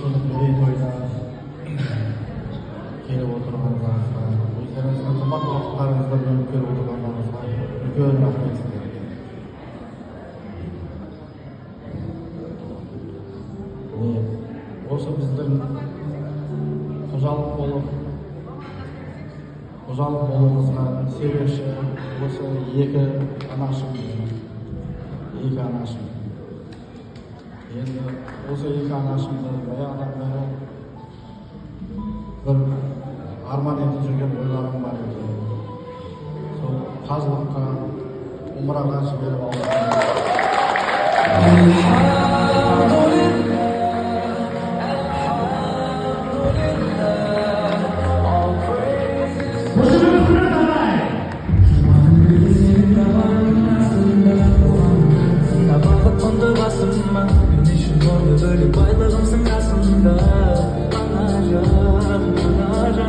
жылдық мерейтойына келіп отырғандарыңызға, өздеріңіздің қымбат уақыттарыңызды бөліп келіп отырғандарыңызға үлкен рахмет сіздерге. Осы біздің қожалық болуымызға себепші осы екі анашым. Енді осы екі анашымды баяғыдан бері бір арман етіп жүрген ойларым бар еді. Сол қажылыққа, умраға жіберіп алдым. Байлығымсың